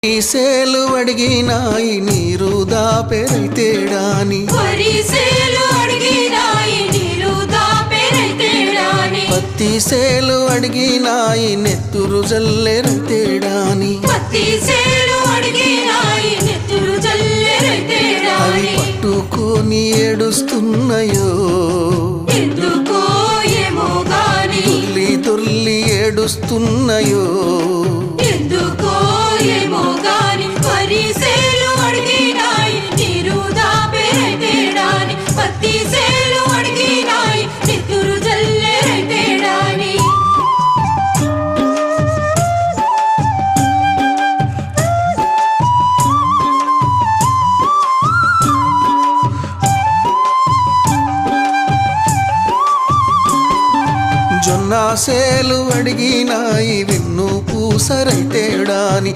వరిసేలు అడిగినాయి నీరు దాపెరైతేడాని పత్తి సేలు అడిగినాయి నెత్తురు జల్లెరైతేడాని అవి పట్టుకొని ఏడుస్తున్నాయో తుల్లి తుల్లి ఏడుస్తున్నాయో జొన్న సేలు అడిగినాయి వెన్ను పూసరైతేడాని